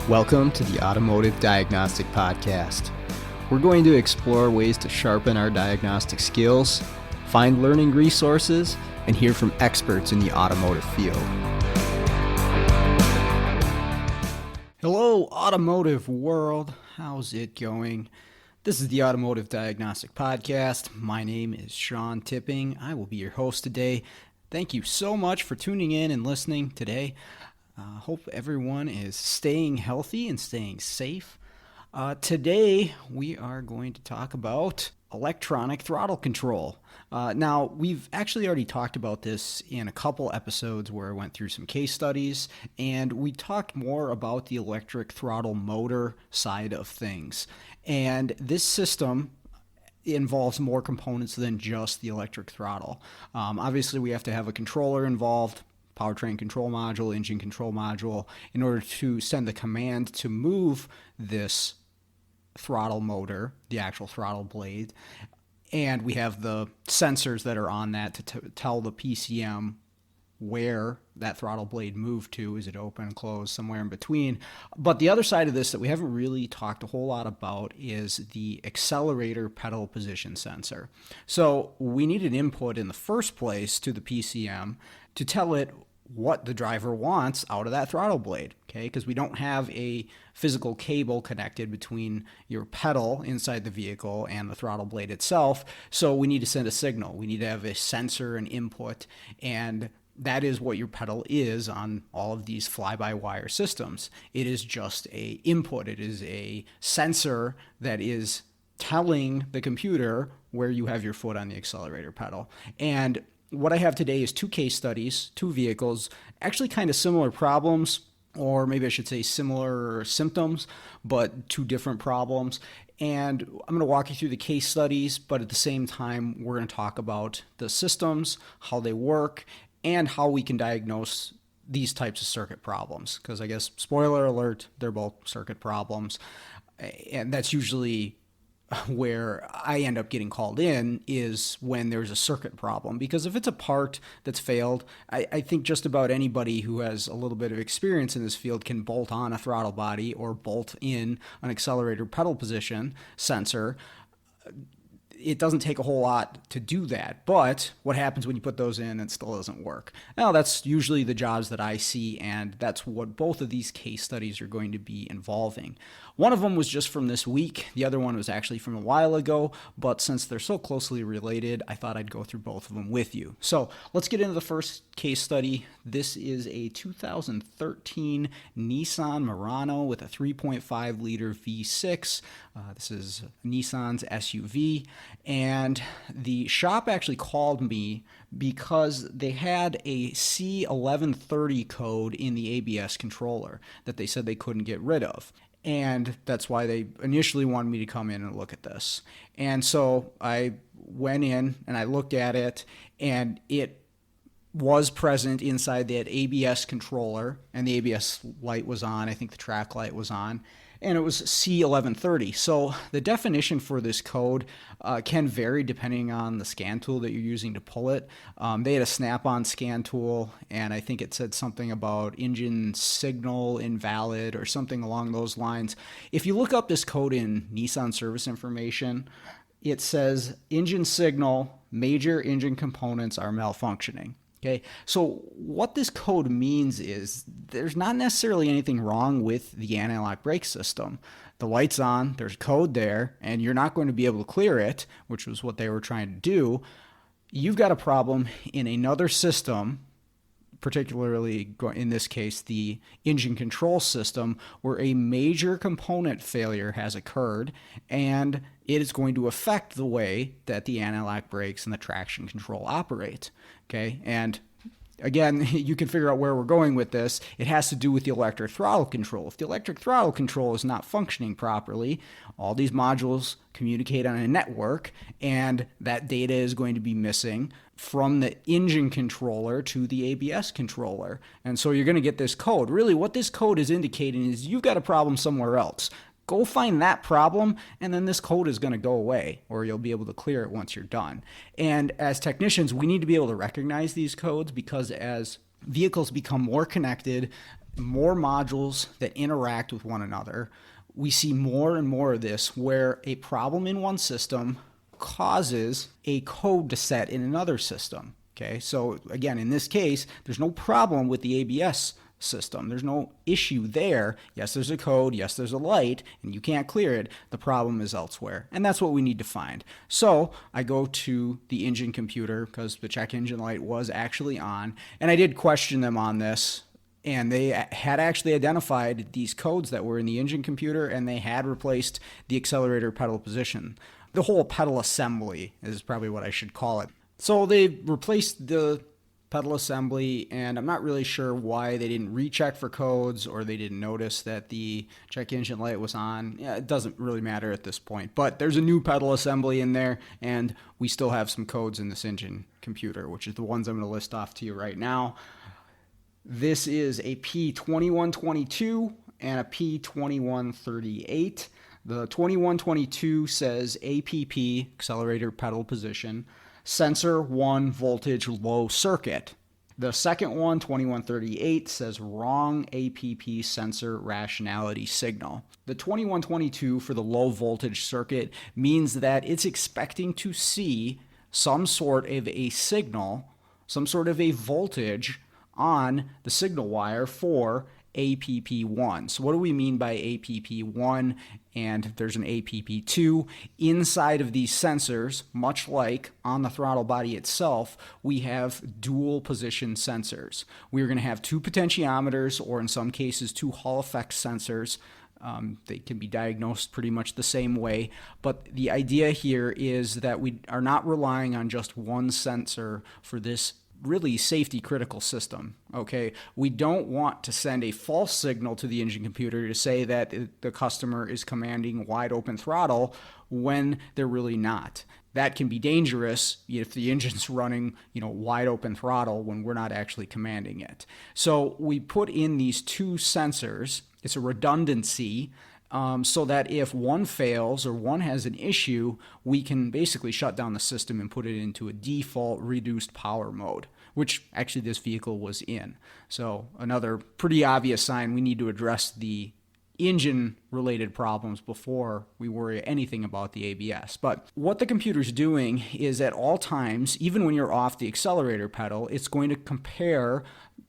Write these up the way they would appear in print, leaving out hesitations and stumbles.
Welcome to the Automotive Diagnostic Podcast. We're going to explore ways to sharpen our diagnostic skills, find learning resources, and hear from experts in the automotive field. Hello, automotive world. How's it going? This is the Automotive Diagnostic Podcast. My name is Sean Tipping. I will be your host today. Thank you so much for tuning in and listening today. Hope everyone is staying healthy and staying safe. Today, we are going to talk about electronic throttle control. Now, we've actually already talked about this in a couple episodes where I went through some case studies, and we talked more about the electric throttle motor side of things. And this system involves more components than just the electric throttle. Obviously, we have to have a controller involved, powertrain control module, engine control module, in order to send the command to move this throttle motor, the actual throttle blade. And we have the sensors that are on that to tell the PCM where that throttle blade moved to. Is it open, closed, somewhere in between? But the other side of this that we haven't really talked a whole lot about is the accelerator pedal position sensor. So we need an input in the first place to the PCM to tell it what the driver wants out of that throttle blade, okay? Because we don't have a physical cable connected between your pedal inside the vehicle and the throttle blade itself, so we need to send a signal. We need to have a sensor and input, and that is what your pedal is on all of these fly-by-wire systems. It is just a input. It is a sensor that is telling the computer where you have your foot on the accelerator pedal. And what I have today is two case studies, two vehicles, actually kind of similar problems, or maybe I should say similar symptoms, but two different problems. And I'm going to walk you through the case studies, but at the same time, we're going to talk about the systems, how they work, and how we can diagnose these types of circuit problems. Because I guess, spoiler alert, they're both circuit problems. And that's usually where I end up getting called in, is when there's a circuit problem. Because if it's a part that's failed, I think just about anybody who has a little bit of experience in this field can bolt on a throttle body or bolt in an accelerator pedal position sensor. It doesn't take a whole lot to do that, but what happens when you put those in and it still doesn't work? Now, that's usually the jobs that I see, and that's what both of these case studies are going to be involving. One of them was just from this week. The other one was actually from a while ago, but since they're so closely related, I thought I'd go through both of them with you. So let's get into the first case study. This is a 2013 Nisan Murano with a 3.5 liter V6. This is Nissan's SUV, and the shop actually called me because they had a C1130 code in the ABS controller that they said they couldn't get rid of. And that's why they initially wanted me to come in and look at this. And so I went in and I looked at it, and it was present inside that ABS controller, and the ABS light was on. I think the track light was on, and it was C1130. So the definition for this code can vary depending on the scan tool that you're using to pull it. They had a snap-on scan tool, and I think it said something about engine signal invalid or something along those lines. If you look up this code in Nissan service information, it says engine signal, major engine components are malfunctioning. Okay, so what this code means is there's not necessarily anything wrong with the anti-lock brake system. The light's on, there's code there, and you're not going to be able to clear it, which was what they were trying to do. You've got a problem in another system, particularly in this case, the engine control system, where a major component failure has occurred, and it is going to affect the way that the anti-lock brakes and the traction control operate. Okay, and again, you can figure out where we're going with this. It has to do with the electric throttle control. If the electric throttle control is not functioning properly, all these modules communicate on a network, and that data is going to be missing from the engine controller to the ABS controller. And so you're going to get this code. Really, what this code is indicating is you've got a problem somewhere else. Go find that problem, and then this code is going to go away, or you'll be able to clear it once you're done. And as technicians, we need to be able to recognize these codes, because as vehicles become more connected, more modules that interact with one another, we see more and more of this where a problem in one system causes a code to set in another system. Okay, so again, in this case, there's no problem with the ABS system. There's no issue there. Yes, there's a code. Yes, there's a light, and you can't clear it. The problem is elsewhere, and that's what we need to find. So I go to the engine computer, because the check engine light was actually on, and I did question them on this, and they had actually identified these codes that were in the engine computer, and they had replaced the accelerator pedal position. The whole pedal assembly is probably what I should call it. So they replaced the pedal assembly, and I'm not really sure why they didn't recheck for codes, or they didn't notice that the check engine light was on. Yeah, it doesn't really matter at this point, but there's a new pedal assembly in there, and we still have some codes in this engine computer, which is the ones I'm going to list off to you right now. This is a P2122 and a P2138. The 2122 says APP, accelerator pedal position, sensor 1 voltage low circuit. The second one, 2138, says wrong APP sensor rationality signal. The 2122 for the low voltage circuit means that it's expecting to see some sort of a signal, some sort of a voltage on the signal wire for APP1. So what do we mean by APP1? And there's an APP2. Inside of these sensors, much like on the throttle body itself, we have dual position sensors. We're going to have two potentiometers, or in some cases, two Hall effect sensors. They can be diagnosed pretty much the same way, but the idea here is that we are not relying on just one sensor for this really safety critical system. Okay, we don't want to send a false signal to the engine computer to say that the customer is commanding wide open throttle when they're really not. That can be dangerous if the engine's running, wide open throttle when we're not actually commanding it. So we put in these two sensors. It's a redundancy, so that if one fails or one has an issue, we can basically shut down the system and put it into a default reduced power mode, which actually this vehicle was in. So another pretty obvious sign we need to address the engine-related problems before we worry anything about the ABS. But what the computer's doing is at all times, even when you're off the accelerator pedal, it's going to compare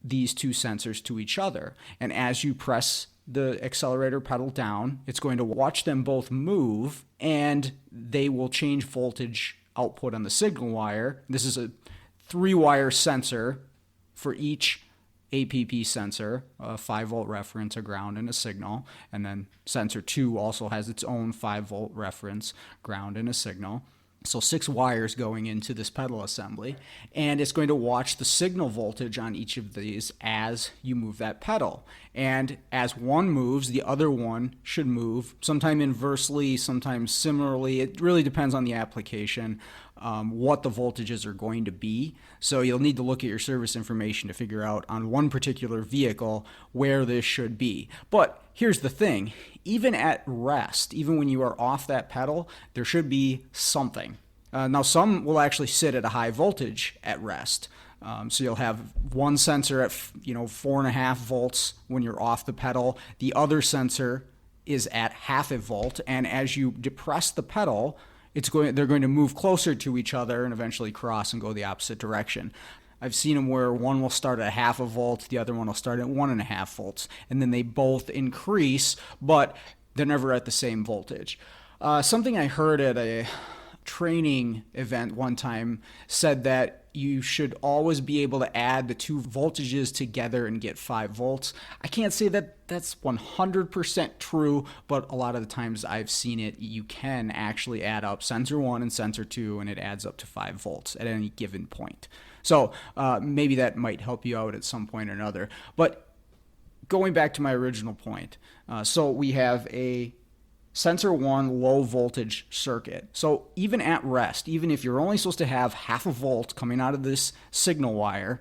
these two sensors to each other. And as you press the accelerator pedal down, it's going to watch them both move, and they will change voltage output on the signal wire. This is a 3-wire sensor for each APP sensor, a 5-volt reference, a ground, and a signal. And then sensor 2 also has its own 5-volt reference, ground, and a signal. So 6 wires going into this pedal assembly, and it's going to watch the signal voltage on each of these as you move that pedal. And as one moves, the other one should move, sometimes inversely, sometimes similarly. It really depends on the application, what the voltages are going to be. So you'll need to look at your service information to figure out on one particular vehicle where this should be. But here's the thing, even at rest, even when you are off that pedal, there should be something. Now some will actually sit at a high voltage at rest. So you'll have one sensor at 4.5 volts when you're off the pedal. The other sensor is at 0.5 volt, and as you depress the pedal, they're going to move closer to each other and eventually cross and go the opposite direction. I've seen them where one will start at 0.5 volt, the other one will start at 1.5 volts, and then they both increase, but they're never at the same voltage. Something I heard at a training event one time said that you should always be able to add the two voltages together and get 5 volts. I can't say that that's 100% true, but a lot of the times I've seen it, you can actually add up sensor 1 and sensor 2, and it adds up to 5 volts at any given point. So maybe that might help you out at some point or another. But going back to my original point, so we have a sensor 1 low voltage circuit. So even at rest, even if you're only supposed to have 0.5 volt coming out of this signal wire,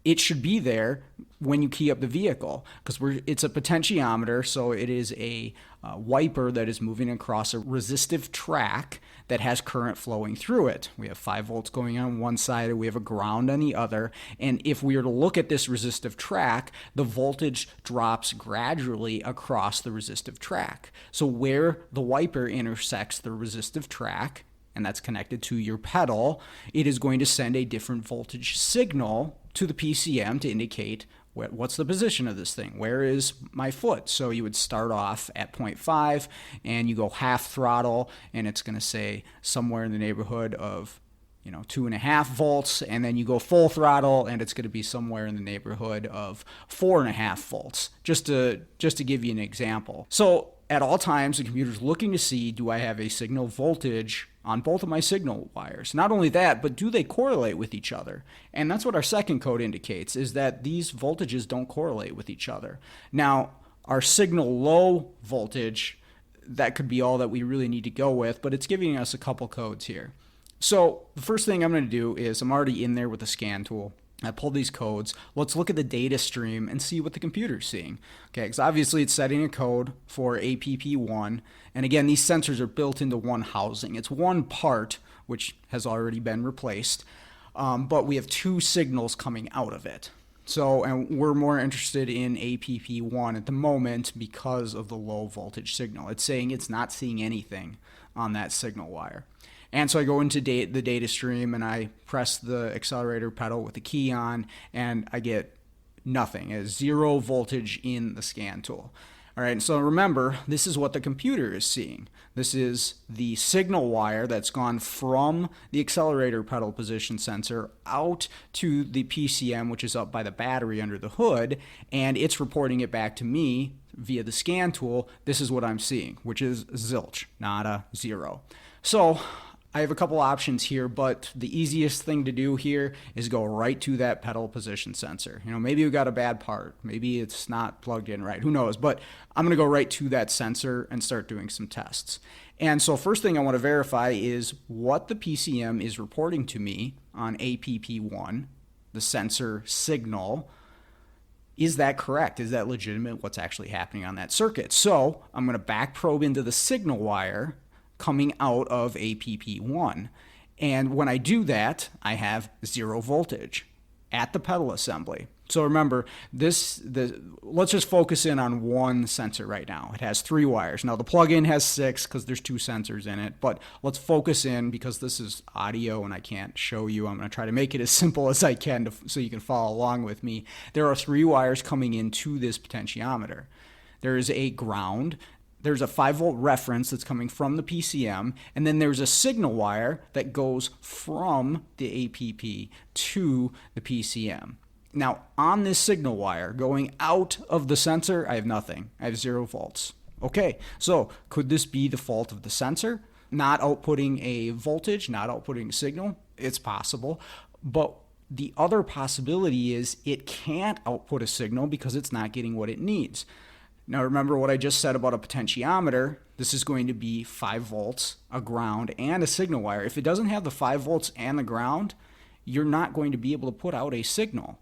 it should be there when you key up the vehicle, because it's a potentiometer, so it is a wiper that is moving across a resistive track that has current flowing through it. We have 5 volts going on one side, we have a ground on the other, and if we were to look at this resistive track, the voltage drops gradually across the resistive track. So where the wiper intersects the resistive track, and that's connected to your pedal, it is going to send a different voltage signal to the PCM to indicate what's the position of this thing. Where is my foot? So you would start off at 0.5 and you go half throttle, and it's going to say somewhere in the neighborhood of 2.5 volts, and then you go full throttle and it's going to be somewhere in the neighborhood of 4.5 volts, just to give you an example. So at all times, the computer's looking to see, do I have a signal voltage on both of my signal wires? Not only that, but do they correlate with each other? And that's what our second code indicates, is that these voltages don't correlate with each other. Now, our signal low voltage, that could be all that we really need to go with, but it's giving us a couple codes here. So the first thing I'm going to do is, I'm already in there with the scan tool. I pulled these codes. Let's look at the data stream and see what the computer's seeing. Okay, because obviously it's setting a code for APP1. And again, these sensors are built into one housing. It's one part, which has already been replaced, but we have 2 signals coming out of it. So, and we're more interested in APP1 at the moment because of the low voltage signal. It's saying it's not seeing anything on that signal wire. And so I go into the data stream and I press the accelerator pedal with the key on, and I get nothing. It's 0 voltage in the scan tool. All right, so remember, this is what the computer is seeing. This is the signal wire that's gone from the accelerator pedal position sensor out to the PCM, which is up by the battery under the hood, and it's reporting it back to me via the scan tool. This is what I'm seeing, which is zilch, nada, 0. So I have a couple options here, but the easiest thing to do here is go right to that pedal position sensor. Maybe you got a bad part. Maybe it's not plugged in right. Who knows? But I'm going to go right to that sensor and start doing some tests. And so first thing I want to verify is what the PCM is reporting to me on APP1, the sensor signal. Is that correct? Is that legitimate? What's actually happening on that circuit? So I'm going to back probe into the signal wire coming out of APP1. And when I do that, I have 0 voltage at the pedal assembly. So remember, let's just focus in on one sensor right now. It has 3 wires. Now the plug-in has 6 because there's 2 sensors in it, but let's focus in because this is audio and I can't show you. I'm going to try to make it as simple as I can so you can follow along with me. There are 3 wires coming into this potentiometer. There is a ground. There's a 5-volt reference that's coming from the PCM, and then there's a signal wire that goes from the APP to the PCM. Now, on this signal wire going out of the sensor, I have nothing. I have 0 volts. Okay, so could this be the fault of the sensor? Not outputting a voltage, not outputting a signal? It's possible, but the other possibility is it can't output a signal because it's not getting what it needs. Now remember what I just said about a potentiometer. This is going to be 5 volts, a ground, and a signal wire. If it doesn't have the 5 volts and the ground, you're not going to be able to put out a signal.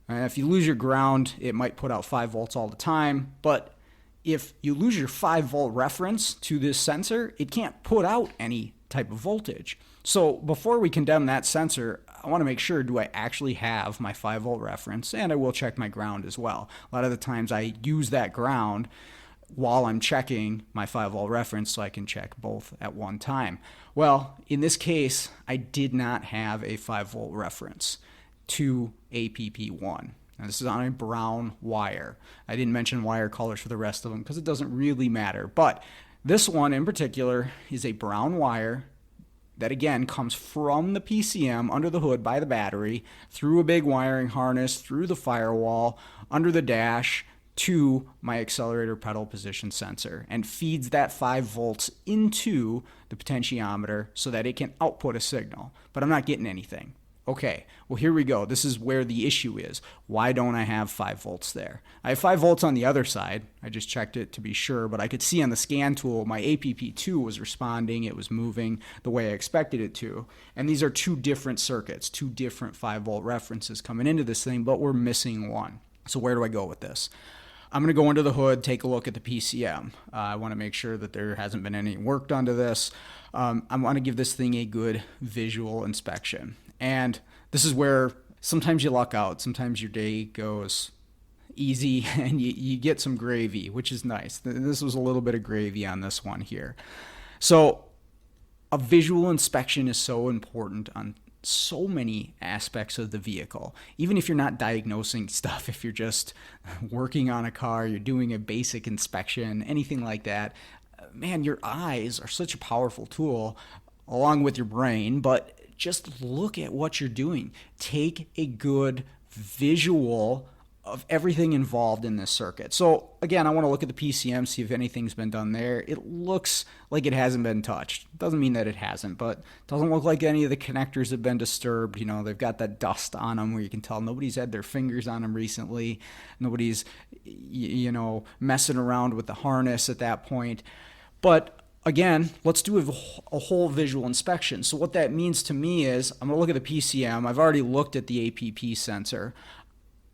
If you lose your ground, it might put out 5 volts all the time, but if you lose your 5-volt reference to this sensor, it can't put out any type of voltage. So before we condemn that sensor, I want to make sure, do I actually have my 5-volt reference? And I will check my ground as well. A lot of the times I use that ground while I'm checking my 5-volt reference so I can check both at one time. Well, in this case, I did not have a 5-volt reference to APP1. Now, this is on a brown wire. I didn't mention wire colors for the rest of them because it doesn't really matter. But this one in particular is a brown wire that again comes from the PCM under the hood by the battery, through a big wiring harness, through the firewall, under the dash, to my accelerator pedal position sensor, and feeds that 5 volts into the potentiometer so that it can output a signal. But I'm not getting anything. Okay, well, here we go. This is where the issue is. Why don't I have 5 volts there? I have 5 volts on the other side. I just checked it to be sure, but I could see on the scan tool my APP2 was responding. It was moving the way I expected it to. And these are 2 different circuits, 2 different 5 volt references coming into this thing, but we're missing one. So where do I go with this? I'm going to go under the hood, take a look at the PCM. I want to make sure that there hasn't been any work done to this. I want to give this thing a good visual inspection. And this is where sometimes you luck out. Sometimes your day goes easy and you get some gravy, which is nice. This was a little bit of gravy on this one here. So a visual inspection is so important on so many aspects of the vehicle. Even if you're not diagnosing stuff, if you're just working on a car, you're doing a basic inspection, anything like that, man, your eyes are such a powerful tool along with your brain, but just look at what you're doing. Take a good visual of everything involved in this circuit. So again, I want to look at the PCM, see if anything's been done there. It looks like it hasn't been touched. Doesn't mean that it hasn't, but it doesn't look like any of the connectors have been disturbed. You know, they've got that dust on them where you can tell nobody's had their fingers on them recently. Nobody's, messing around with the harness at that point. But again, let's do a whole visual inspection. So what that means to me is I'm going to look at the PCM. I've already looked at the APP sensor.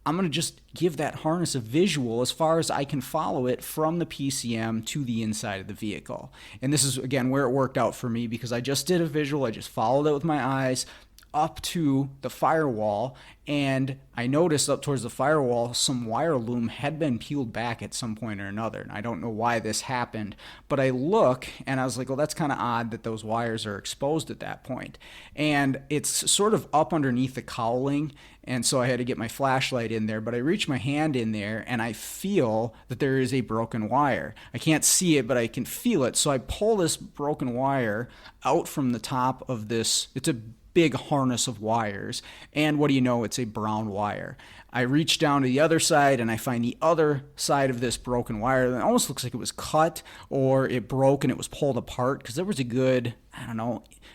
I'm going to just give that harness a visual as far as I can follow it from the PCM to the inside of the vehicle. And this is, again, where it worked out for me because I just did a visual. I just followed it with my eyes up to the firewall, and I noticed up towards the firewall some wire loom had been peeled back at some point or another. And I don't know why this happened, but I look and I was like, well, that's kind of odd that those wires are exposed at that point. And it's sort of up underneath the cowling, and so I had to get my flashlight in there, but I reach my hand in there and I feel that there is a broken wire. I can't see it, but I can feel it. So I pull this broken wire out from the top of this. It's a big harness of wires, and what do you know, it's a brown wire. I reach down to the other side and I find the other side of this broken wire that almost looks like it was cut or it broke and it was pulled apart because there was a good,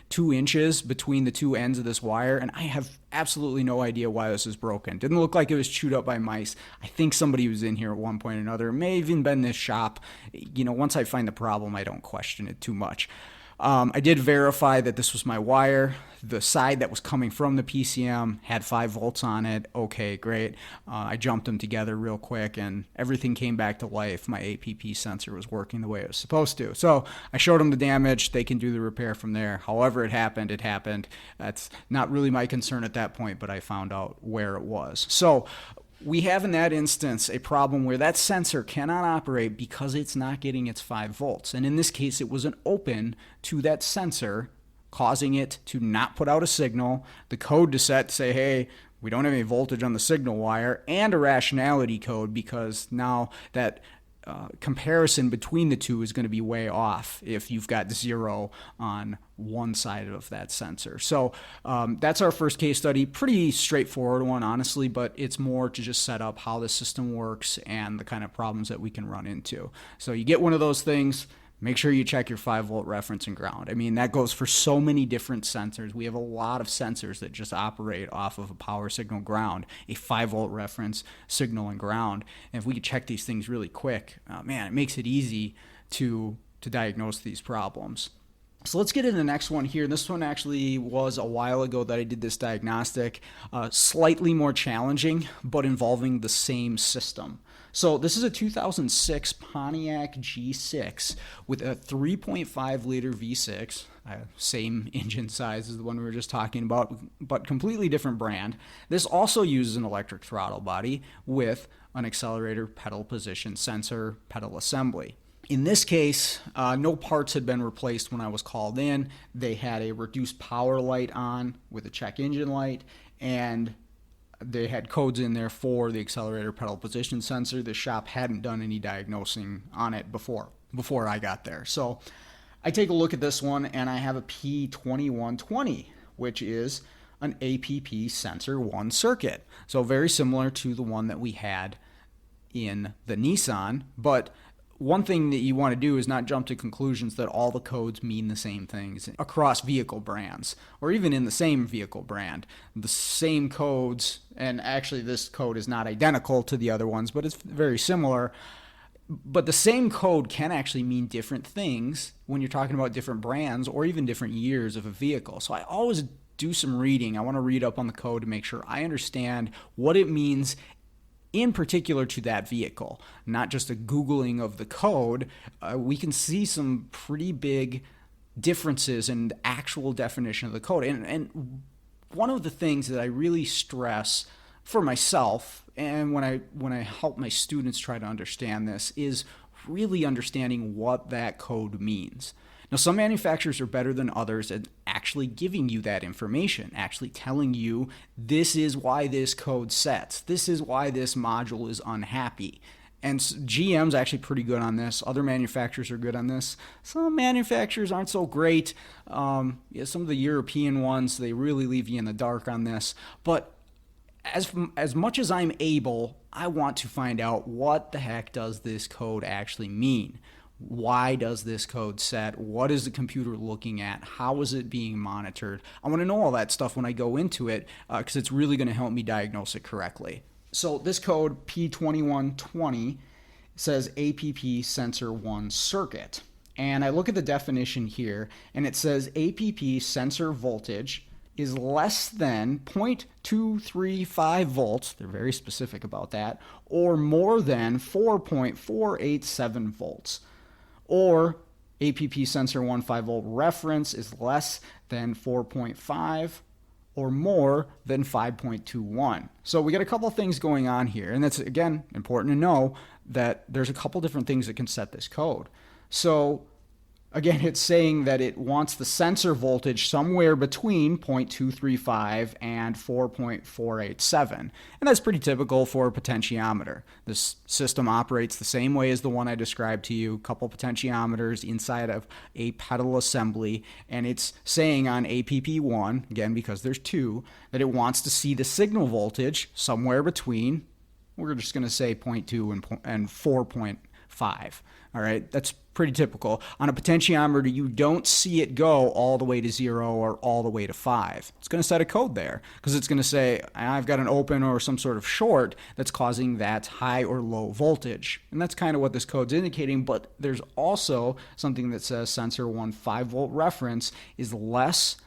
2 inches between the 2 ends of this wire, and I have absolutely no idea why this is broken. Didn't look like it was chewed up by mice. I think somebody was in here at one point or another. It may have even been this shop. Once I find the problem, I don't question it too much. I did verify that this was my wire. The side that was coming from the PCM had 5 volts on it. Okay, great. I jumped them together real quick and everything came back to life. My APP sensor was working the way it was supposed to. So I showed them the damage. They can do the repair from there. However it happened, it happened. That's not really my concern at that point, but I found out where it was. So we have in that instance a problem where that sensor cannot operate because it's not getting its 5 volts. And in this case, it was an open to that sensor, causing it to not put out a signal, the code to set to say, hey, we don't have any voltage on the signal wire, and a rationality code because now that comparison between the two is going to be way off if you've got 0 on one side of that sensor. So that's our first case study. Pretty straightforward one, honestly, but it's more to just set up how the system works and the kind of problems that we can run into. So you get one of those things, make sure you check your 5 volt reference and ground. I mean, that goes for so many different sensors. We have a lot of sensors that just operate off of a power signal ground, a 5 volt reference signal and ground. And if we could check these things really quick, man, it makes it easy to diagnose these problems. So let's get into the next one here. This one actually was a while ago that I did this diagnostic, slightly more challenging, but involving the same system. So this is a 2006 Pontiac G6 with a 3.5 liter V6, same engine size as the one we were just talking about, but completely different brand. This also uses an electric throttle body with an accelerator pedal position sensor pedal assembly. In this case, no parts had been replaced when I was called in. They had a reduced power light on with a check engine light, and they had codes in there for the accelerator pedal position sensor. The shop hadn't done any diagnosing on it before I got there. So I take a look at this one, and I have a P2120, which is an APP sensor 1 circuit. So very similar to the one that we had in the Nisan, but one thing that you want to do is not jump to conclusions that all the codes mean the same things across vehicle brands, or even in the same vehicle brand. The same codes, and actually this code is not identical to the other ones, but it's very similar. But the same code can actually mean different things when you're talking about different brands or even different years of a vehicle. So I always do some reading. I want to read up on the code to make sure I understand what it means in particular to that vehicle, not just a Googling of the code. We can see some pretty big differences in the actual definition of the code. And one of the things that I really stress for myself, and when I help my students try to understand this, is really understanding what that code means. Now, some manufacturers are better than others at actually giving you that information, actually telling you this is why this code sets, this is why this module is unhappy. And GM's actually pretty good on this. Other manufacturers are good on this. Some manufacturers aren't so great. Some of the European ones, they really leave you in the dark on this. But as much as I'm able, I want to find out what the heck does this code actually mean. Why does this code set? What is the computer looking at? How is it being monitored? I want to know all that stuff when I go into it because it's really going to help me diagnose it correctly. So this code P2120 says APP sensor 1 circuit. And I look at the definition here and it says APP sensor voltage is less than 0.235 volts, they're very specific about that, or more than 4.487 volts. Or APP sensor 1 5-volt reference is less than 4.5 or more than 5.21. So we got a couple of things going on here, and that's, again, important to know that there's a couple different things that can set this code. So again, it's saying that it wants the sensor voltage somewhere between 0.235 and 4.487. And that's pretty typical for a potentiometer. This system operates the same way as the one I described to you, a couple potentiometers inside of a pedal assembly, and it's saying on APP1, again because there's two, that it wants to see the signal voltage somewhere between, we're just going to say 0.2 and 4.5. All right, that's pretty typical. On a potentiometer, you don't see it go all the way to 0 or all the way to 5. It's going to set a code there because it's going to say, I've got an open or some sort of short that's causing that high or low voltage. And that's kind of what this code's indicating, but there's also something that says sensor 1 5-volt reference is less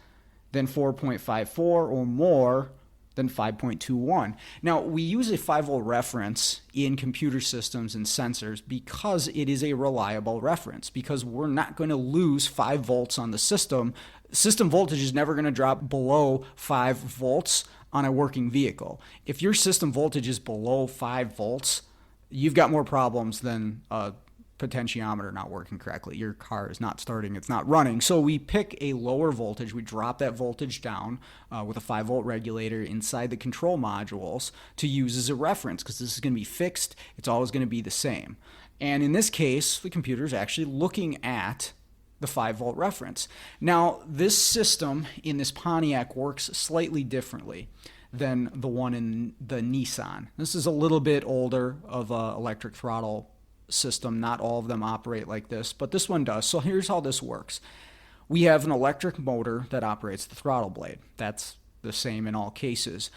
than 4.54 or more than 5.21. Now, we use a 5-volt reference in computer systems and sensors because it is a reliable reference, because we're not going to lose 5 volts on the system. System voltage is never going to drop below 5 volts on a working vehicle. If your system voltage is below 5 volts, you've got more problems than a potentiometer not working correctly. Your car is not starting, it's not running. So we pick a lower voltage, we drop that voltage down with a 5-volt regulator inside the control modules to use as a reference, because this is going to be fixed, it's always going to be the same. And in this case, the computer is actually looking at the 5-volt reference. Now, this system in this Pontiac works slightly differently than the one in the Nisan. This is a little bit older of an electric throttle system. Not all of them operate like this, but this one does. So here's how this works. We have an electric motor that operates the throttle blade. That's the same in all cases.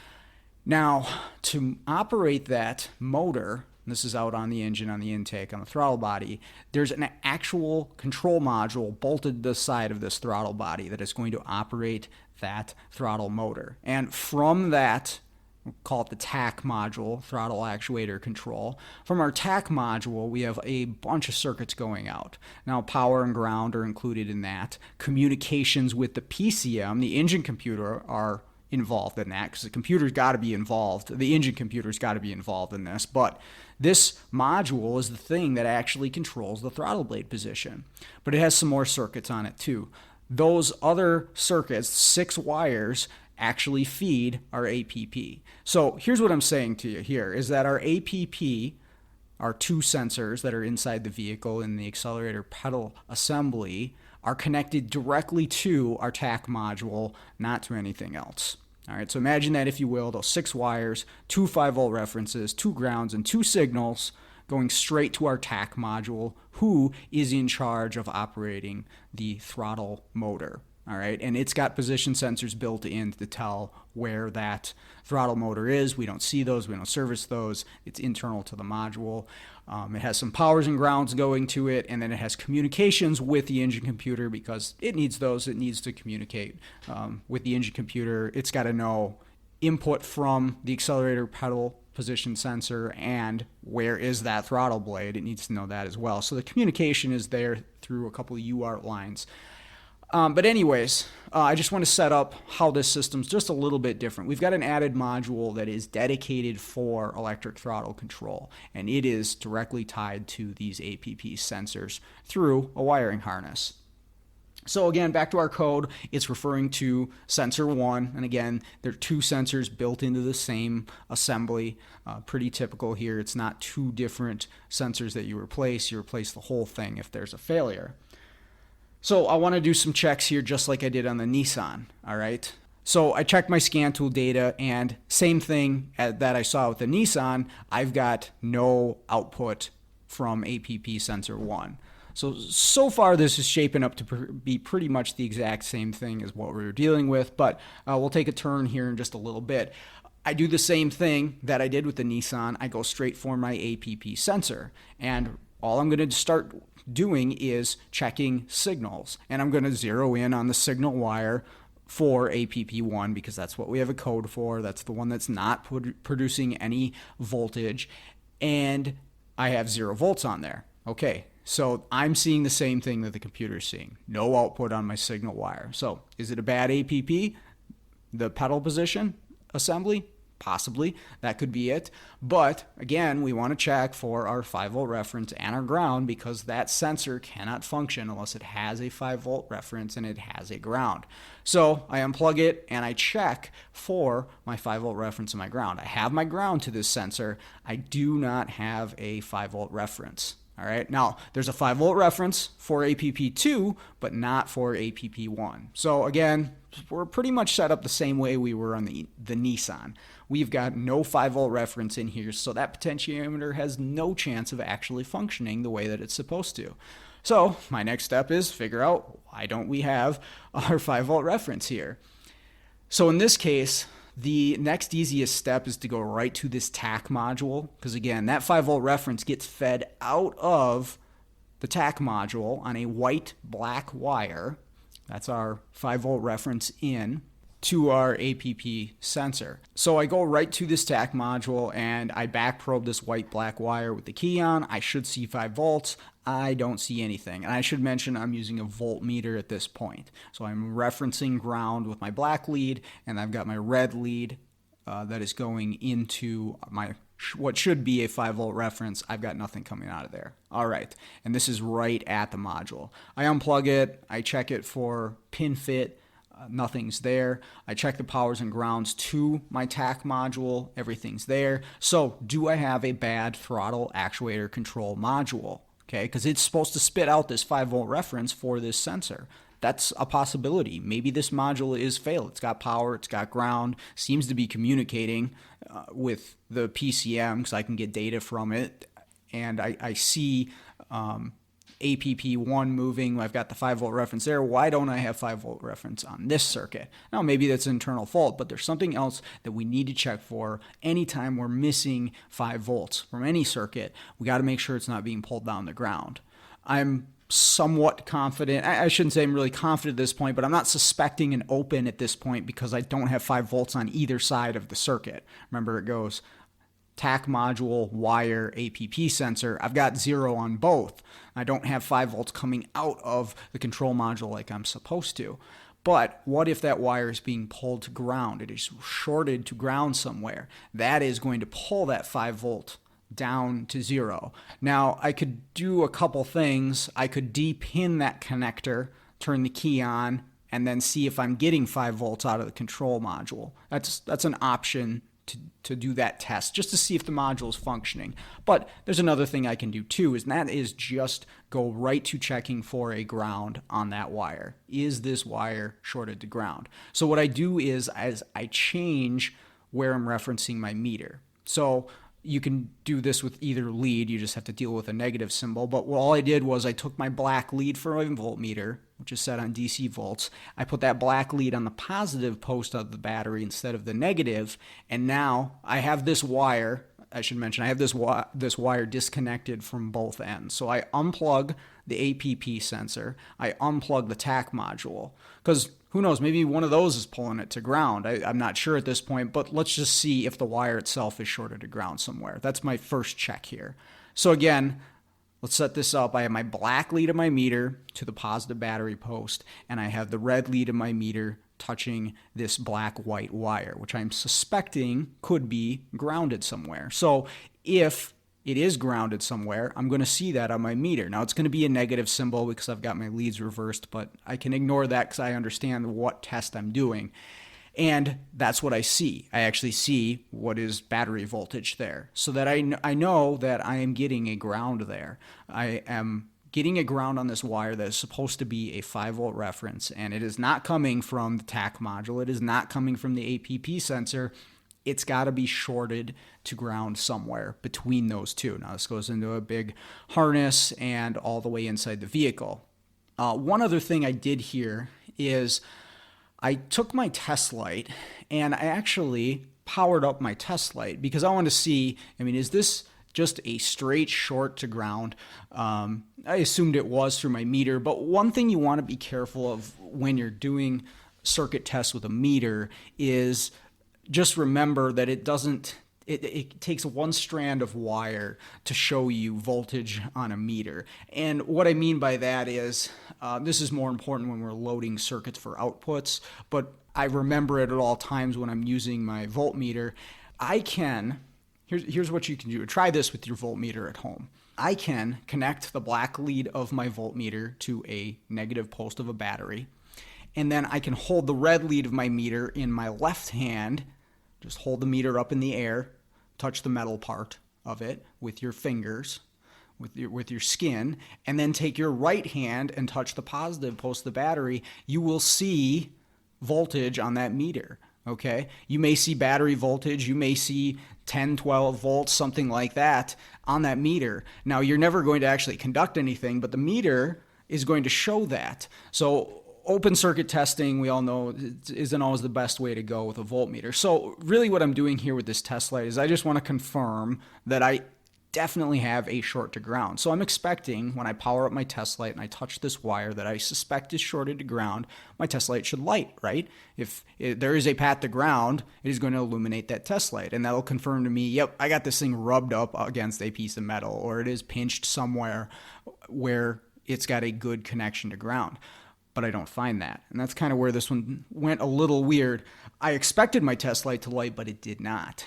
Now, to operate that motor, this is out on the engine, on the intake, on the throttle body, there's an actual control module bolted to the side of this throttle body that is going to operate that throttle motor. And from that, we'll call it the TAC module, throttle actuator control. From our TAC module, we have a bunch of circuits going out. Now, power and ground are included in that. Communications with the PCM, the engine computer, are involved in that because the computer's got to be involved. The engine computer's got to be involved in this. But this module is the thing that actually controls the throttle blade position. But it has some more circuits on it too. Those other circuits, 6 wires, actually feed our APP. So here's what I'm saying to you here is that our APP, our 2 sensors that are inside the vehicle in the accelerator pedal assembly, are connected directly to our TAC module, not to anything else. All right, so imagine that, if you will, those 6 wires, 2 5-volt references, 2 grounds, and 2 signals going straight to our TAC module, who is in charge of operating the throttle motor. All right, and it's got position sensors built in to tell where that throttle motor is. We don't see those, we don't service those. It's internal to the module. It has some powers and grounds going to it, and then it has communications with the engine computer because it needs those. It needs to communicate with the engine computer. It's got to know input from the accelerator pedal position sensor and where is that throttle blade. It needs to know that as well. So the communication is there through a couple of UART lines. But anyways, I just want to set up how this system's just a little bit different. We've got an added module that is dedicated for electric throttle control, and it is directly tied to these APP sensors through a wiring harness. So again, back to our code, it's referring to sensor 1, and again, there are 2 sensors built into the same assembly. Pretty typical here. It's not 2 different sensors that you replace the whole thing if there's a failure. So I want to do some checks here just like I did on the Nisan, all right? So I checked my scan tool data, and same thing that I saw with the Nisan, I've got no output from APP sensor 1. So far this is shaping up to be pretty much the exact same thing as what we were dealing with, but we'll take a turn here in just a little bit. I do the same thing that I did with the Nisan. I go straight for my APP sensor, and all I'm going to start doing is checking signals, and I'm going to zero in on the signal wire for APP1 because that's what we have a code for. That's the one that's not producing any voltage, and I have 0 volts on there. Okay, so I'm seeing the same thing that the computer's seeing. No output on my signal wire. So is it a bad APP? The pedal position assembly? Possibly, that could be it. But again, we want to check for our 5-volt reference and our ground because that sensor cannot function unless it has a 5-volt reference and it has a ground. So I unplug it and I check for my 5-volt reference and my ground. I have my ground to this sensor. I do not have a 5-volt reference. All right, now there's a 5-volt reference for APP2, but not for APP1. So again, we're pretty much set up the same way we were on the Nisan. We've got no 5-volt reference in here, so that potentiometer has no chance of actually functioning the way that it's supposed to. So my next step is figure out why don't we have our 5-volt reference here. So in this case, the next easiest step is to go right to this TAC module, because again, that 5-volt reference gets fed out of the TAC module on a white-black wire. That's our 5-volt reference in to our APP sensor. So I go right to this TAC module and I back probe this white-black wire with the key on. I should see 5 volts. I don't see anything. And I should mention I'm using a voltmeter at this point. So I'm referencing ground with my black lead, and I've got my red lead that is going into my what should be a 5-volt reference. I've got nothing coming out of there. All right, and this is right at the module. I unplug it. I check it for pin fit. Nothing's there. I check the powers and grounds to my TAC module. Everything's there. So do I have a bad throttle actuator control module? Okay, because it's supposed to spit out this 5-volt reference for this sensor. That's a possibility. Maybe this module is failed. It's got power, it's got ground, seems to be communicating with the PCM because I can get data from it, and I see APP1 moving. I've got the 5-volt reference there. Why don't I have 5-volt reference on this circuit? Now, maybe that's an internal fault, but there's something else that we need to check for anytime we're missing 5 volts from any circuit. We got to make sure it's not being pulled down the ground. I'm somewhat confident. I shouldn't say I'm really confident at this point, but I'm not suspecting an open at this point because I don't have 5 volts on either side of the circuit. Remember, it goes TAC module, wire, APP sensor. I've got 0 on both. I don't have 5 volts coming out of the control module like I'm supposed to. But what if that wire is being pulled to ground? It is shorted to ground somewhere. That is going to pull that 5 volt down to 0. Now, I could do a couple things. I could depin that connector, turn the key on, and then see if I'm getting 5 volts out of the control module. That's an option to do that test, just to see if the module is functioning. But there's another thing I can do too, and that is just go right to checking for a ground on that wire. Is this wire shorted to ground? So what I do is I change where I'm referencing my meter. So You can do this with either lead. You just have to deal with a negative symbol. But all I did was I took my black lead for my voltmeter, which is set on DC volts. I put that black lead on the positive post of the battery instead of the negative. And now I have this wire. I should mention I have this wire disconnected from both ends. So I unplug the APP sensor. I unplug the TAC module. Because who knows, maybe one of those is pulling it to ground. I'm not sure at this point, but let's just see if the wire itself is shorted to ground somewhere. That's my first check here. So again, let's set this up. I have my black lead of my meter to the positive battery post, and I have the red lead of my meter touching this black-white wire, which I'm suspecting could be grounded somewhere. So if it is grounded somewhere, I'm going to see that on my meter. Now, it's going to be a negative symbol because I've got my leads reversed, but I can ignore that because I understand what test I'm doing. And that's what I see. I actually see what is battery voltage there, so that I know that I am getting a ground there. I am getting a ground on this wire that is supposed to be a 5-volt reference, and it is not coming from the TAC module. It is not coming from the APP sensor. It's got to be shorted to ground somewhere between those two. Now, this goes into a big harness and all the way inside the vehicle. One other thing I did here is I took my test light and I actually powered up my test light because I wanted to see, is this just a straight short to ground? I assumed it was through my meter, but one thing you want to be careful of when you're doing circuit tests with a meter is just remember that it takes one strand of wire to show you voltage on a meter. And what I mean by that is, this is more important when we're loading circuits for outputs, but I remember it at all times when I'm using my voltmeter. Here's what you can do. Try this with your voltmeter at home. I can connect the black lead of my voltmeter to a negative post of a battery, and then I can hold the red lead of my meter in my left hand. Just hold the meter up in the air, touch the metal part of it with your fingers, with your skin, and then take your right hand and touch the positive post of the battery. You will see voltage on that meter, okay? You may see battery voltage. You may see 10, 12 volts, something like that on that meter. Now, you're never going to actually conduct anything, but the meter is going to show that. So open circuit testing, we all know, isn't always the best way to go with a voltmeter. So really what I'm doing here with this test light is I just want to confirm that I definitely have a short to ground. So I'm expecting when I power up my test light and I touch this wire that I suspect is shorted to ground, my test light should light, right? If there is a path to ground, it is going to illuminate that test light, and that'll confirm to me, yep, I got this thing rubbed up against a piece of metal, or it is pinched somewhere where it's got a good connection to ground. But I don't find that. And that's kind of where this one went a little weird. I expected my test light to light, but it did not.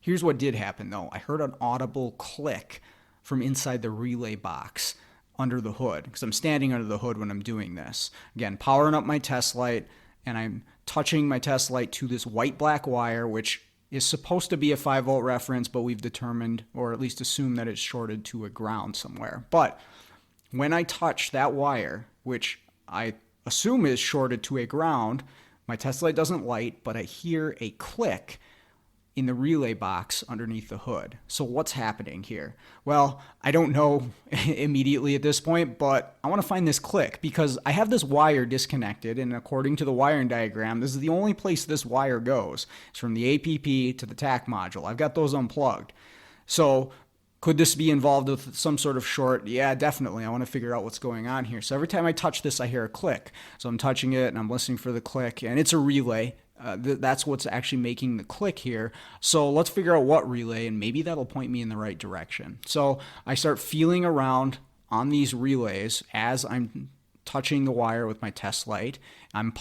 Here's what did happen, though. I heard an audible click from inside the relay box under the hood, because I'm standing under the hood when I'm doing this. Again, powering up my test light, and I'm touching my test light to this white-black wire, which is supposed to be a 5-volt reference, but we've determined, or at least assumed, that it's shorted to a ground somewhere. But when I touch that wire, which I assume is shorted to a ground, my test light doesn't light, but I hear a click in the relay box underneath the hood. So what's happening here? Well, I don't know immediately at this point, but I want to find this click because I have this wire disconnected, and according to the wiring diagram, this is the only place this wire goes. It's from the APP to the TAC module. I've got those unplugged. So could this be involved with some sort of short? Yeah, definitely. I want to figure out what's going on here. So every time I touch this, I hear a click. So I'm touching it and I'm listening for the click, and it's a relay. That's what's actually making the click here. So let's figure out what relay, and maybe that'll point me in the right direction. So I start feeling around on these relays as I'm touching the wire with my test light. I'm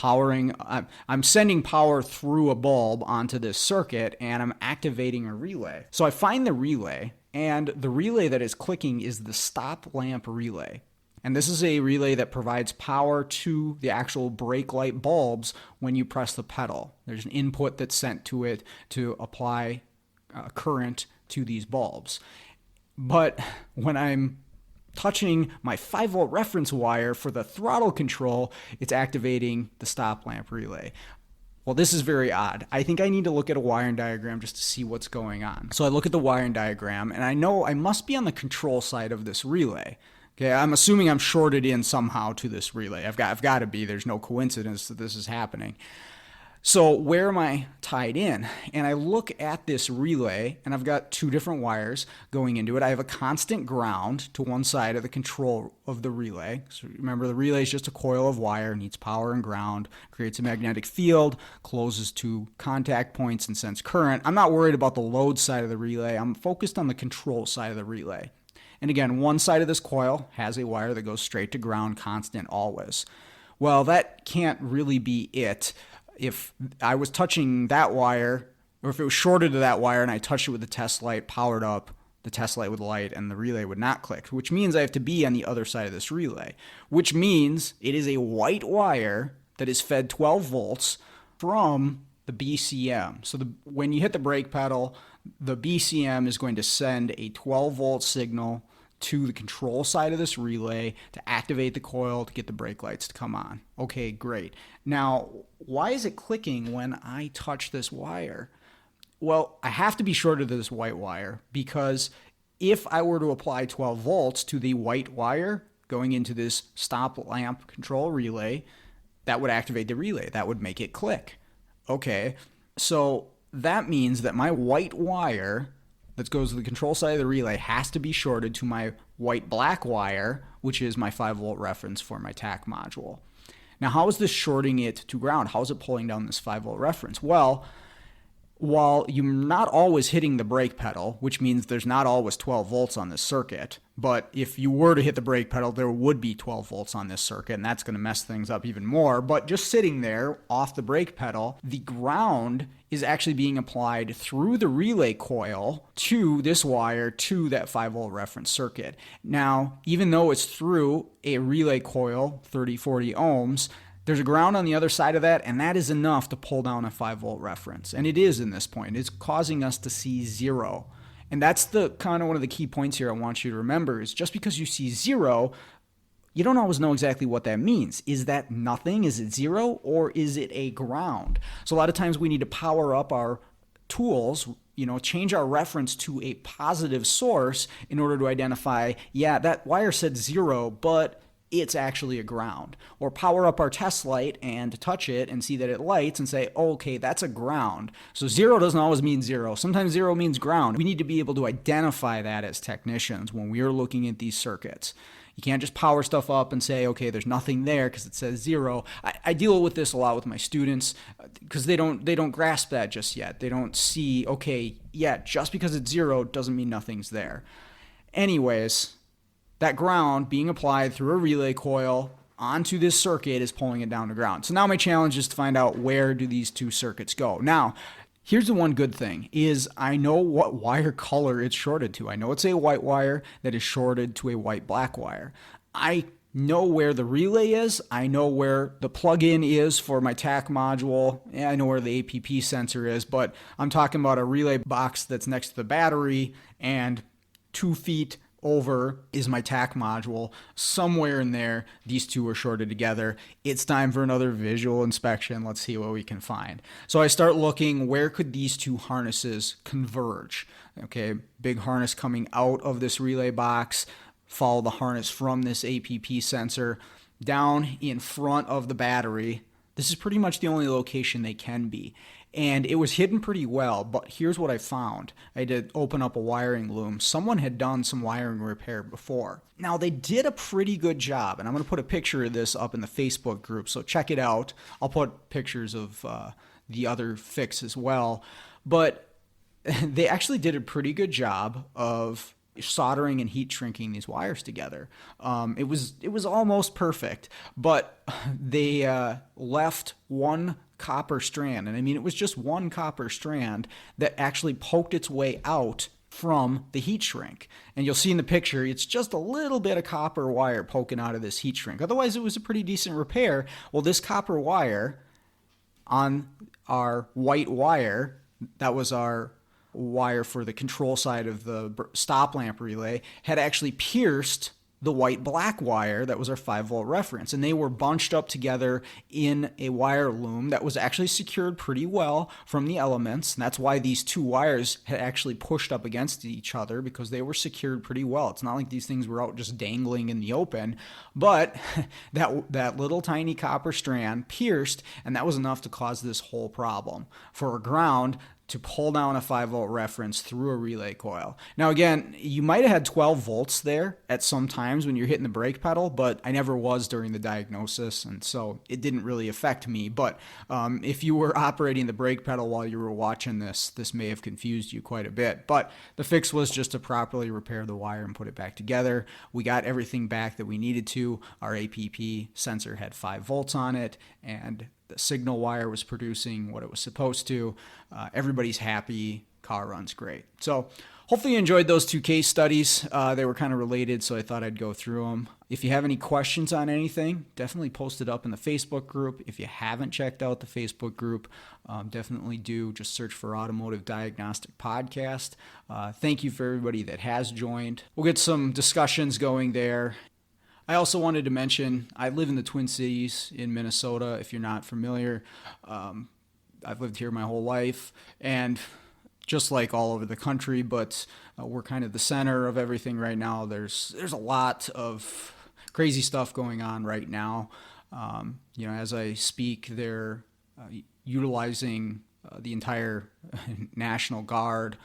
sending power through a bulb onto this circuit, and I'm activating a relay. So I find the relay, and the relay that is clicking is the stop lamp relay. And this is a relay that provides power to the actual brake light bulbs when you press the pedal. There's an input that's sent to it to apply current to these bulbs. But when I'm touching my 5-volt reference wire for the throttle control, it's activating the stop lamp relay. Well, this is very odd. I think I need to look at a wiring diagram just to see what's going on. So I look at the wiring diagram, and I know I must be on the control side of this relay. Okay, I'm assuming I'm shorted in somehow to this relay. I've got to be. There's no coincidence that this is happening. So where am I tied in? And I look at this relay, and I've got two different wires going into it. I have a constant ground to one side of the control of the relay. So remember, the relay is just a coil of wire, needs power and ground, creates a magnetic field, closes to contact points, and sends current. I'm not worried about the load side of the relay. I'm focused on the control side of the relay. And again, one side of this coil has a wire that goes straight to ground, constant always. Well, that can't really be it. If I was touching that wire, or if it was shorted to that wire and I touched it with the test light, powered up, the test light would light and the relay would not click, which means I have to be on the other side of this relay, which means it is a white wire that is fed 12 volts from the BCM. So when you hit the brake pedal, the BCM is going to send a 12 volt signal to the control side of this relay to activate the coil to get the brake lights to come on. Okay, great. Now, why is it clicking when I touch this wire? Well, I have to be shorted to this white wire because if I were to apply 12 volts to the white wire going into this stop lamp control relay, that would activate the relay. That would make it click. Okay, so that means that my white wire that goes to the control side of the relay has to be shorted to my white-black wire, which is my 5-volt reference for my TAC module. Now, how is this shorting it to ground? How is it pulling down this 5-volt reference? Well, while you're not always hitting the brake pedal, which means there's not always 12 volts on this circuit, but if you were to hit the brake pedal, there would be 12 volts on this circuit, and that's going to mess things up even more. But just sitting there off the brake pedal, the ground is actually being applied through the relay coil to this wire to that 5-volt reference circuit. Now, even though it's through a relay coil, 30, 40 ohms, there's a ground on the other side of that, and that is enough to pull down a 5-volt reference. And it is in this point. It's causing us to see zero. And that's the kind of one of the key points here I want you to remember is just because you see zero, you don't always know exactly what that means. Is that nothing? Is it zero? Or is it a ground? So a lot of times we need to power up our tools, change our reference to a positive source in order to identify, yeah, that wire said zero, but it's actually a ground. Or power up our test light and touch it and see that it lights and say, oh, okay, that's a ground. So zero doesn't always mean zero. Sometimes zero means ground. We need to be able to identify that as technicians when we are looking at these circuits. You can't just power stuff up and say, okay, there's nothing there because it says zero. I deal with this a lot with my students because they don't grasp that just yet. They don't see, okay, yeah, just because it's zero doesn't mean nothing's there. Anyways, that ground being applied through a relay coil onto this circuit is pulling it down to ground. So now my challenge is to find out where do these two circuits go. Now, here's the one good thing is I know what wire color it's shorted to. I know it's a white wire that is shorted to a white-black wire. I know where the relay is. I know where the plug-in is for my TAC module. I know where the APP sensor is, but I'm talking about a relay box that's next to the battery and 2 feet over is my TAC module. Somewhere in there, these two are shorted together. It's time for another visual inspection. Let's see what we can find. So I start looking, where could these two harnesses converge? Okay, big harness coming out of this relay box, follow the harness from this APP sensor down in front of the battery. This is pretty much the only location they can be. And it was hidden pretty well, but here's what I found. I had to open up a wiring loom. Someone had done some wiring repair before. Now, they did a pretty good job, and I'm going to put a picture of this up in the Facebook group, so check it out. I'll put pictures of the other fix as well. But they actually did a pretty good job of soldering and heat shrinking these wires together. It was almost perfect, but they left one copper strand, and I mean it was just one copper strand that actually poked its way out from the heat shrink. And you'll see in the picture, it's just a little bit of copper wire poking out of this heat shrink. Otherwise, it was a pretty decent repair. Well, this copper wire on our white wire, that was our wire for the control side of the stop lamp relay, had actually pierced the white black wire that was our 5-volt reference, and they were bunched up together in a wire loom that was actually secured pretty well from the elements, and that's why these two wires had actually pushed up against each other, because they were secured pretty well. It's not like these things were out just dangling in the open, but that little tiny copper strand pierced, and that was enough to cause this whole problem for a ground to pull down a 5-volt reference through a relay coil. Now again, you might have had 12 volts there at some times when you're hitting the brake pedal, but I never was during the diagnosis, and so it didn't really affect me. But if you were operating the brake pedal while you were watching this may have confused you quite a bit. But the fix was just to properly repair the wire and put it back together. We got everything back that we needed to. Our APP sensor had 5 volts on it, and the signal wire was producing what it was supposed to. Everybody's happy. Car runs great. So hopefully you enjoyed those 2 case studies. They were kind of related, so I thought I'd go through them. If you have any questions on anything, definitely post it up in the Facebook group. If you haven't checked out the Facebook group, definitely do. Just search for Automotive Diagnostic Podcast. Thank you for everybody that has joined. We'll get some discussions going there. I also wanted to mention, I live in the Twin Cities in Minnesota, if you're not familiar. I've lived here my whole life, and just like all over the country, but we're kind of the center of everything right now. There's a lot of crazy stuff going on right now. As I speak, they're utilizing the entire National Guard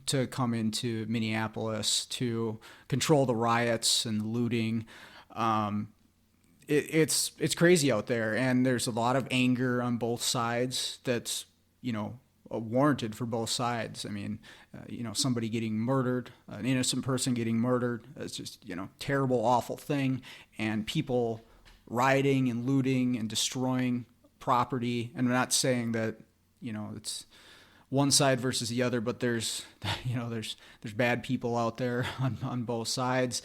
to come into Minneapolis to control the riots and the looting. It's crazy out there, and there's a lot of anger on both sides that's, warranted for both sides. I mean, somebody getting murdered, an innocent person getting murdered, it's just, terrible, awful thing, and people rioting and looting and destroying property. And I'm not saying that, it's one side versus the other, but there's bad people out there on both sides.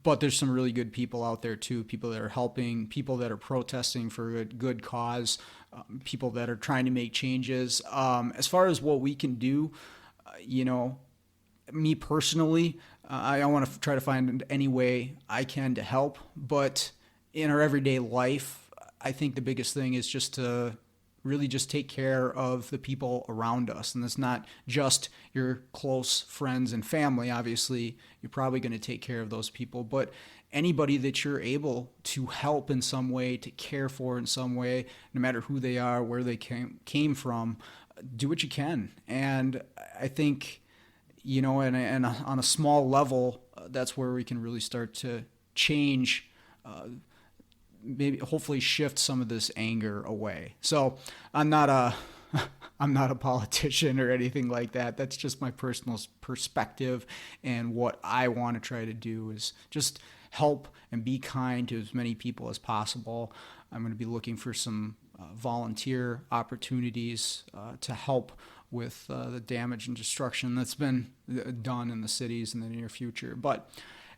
But there's some really good people out there too, people that are helping, people that are protesting for a good cause, people that are trying to make changes. As far as what we can do, me personally, I want to try to find any way I can to help. But in our everyday life, I think the biggest thing is just to really just take care of the people around us. And that's not just your close friends and family. Obviously, you're probably going to take care of those people, but anybody that you're able to help in some way, to care for in some way, no matter who they are, where they came from, do what you can. And I think, and on a small level, that's where we can really start to change, maybe hopefully shift some of this anger away. So I'm not a politician or anything like that. That's just my personal perspective, and what I want to try to do is just help and be kind to as many people as possible. I'm going to be looking for some volunteer opportunities to help with the damage and destruction that's been done in the cities in the near future. But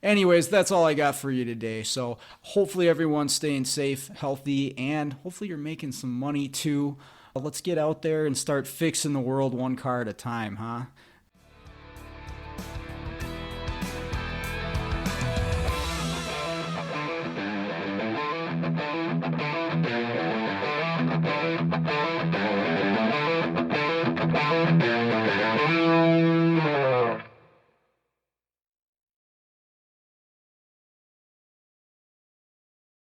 anyways, that's all I got for you today. So hopefully everyone's staying safe, healthy, and hopefully you're making some money too. Let's get out there and start fixing the world one car at a time, huh?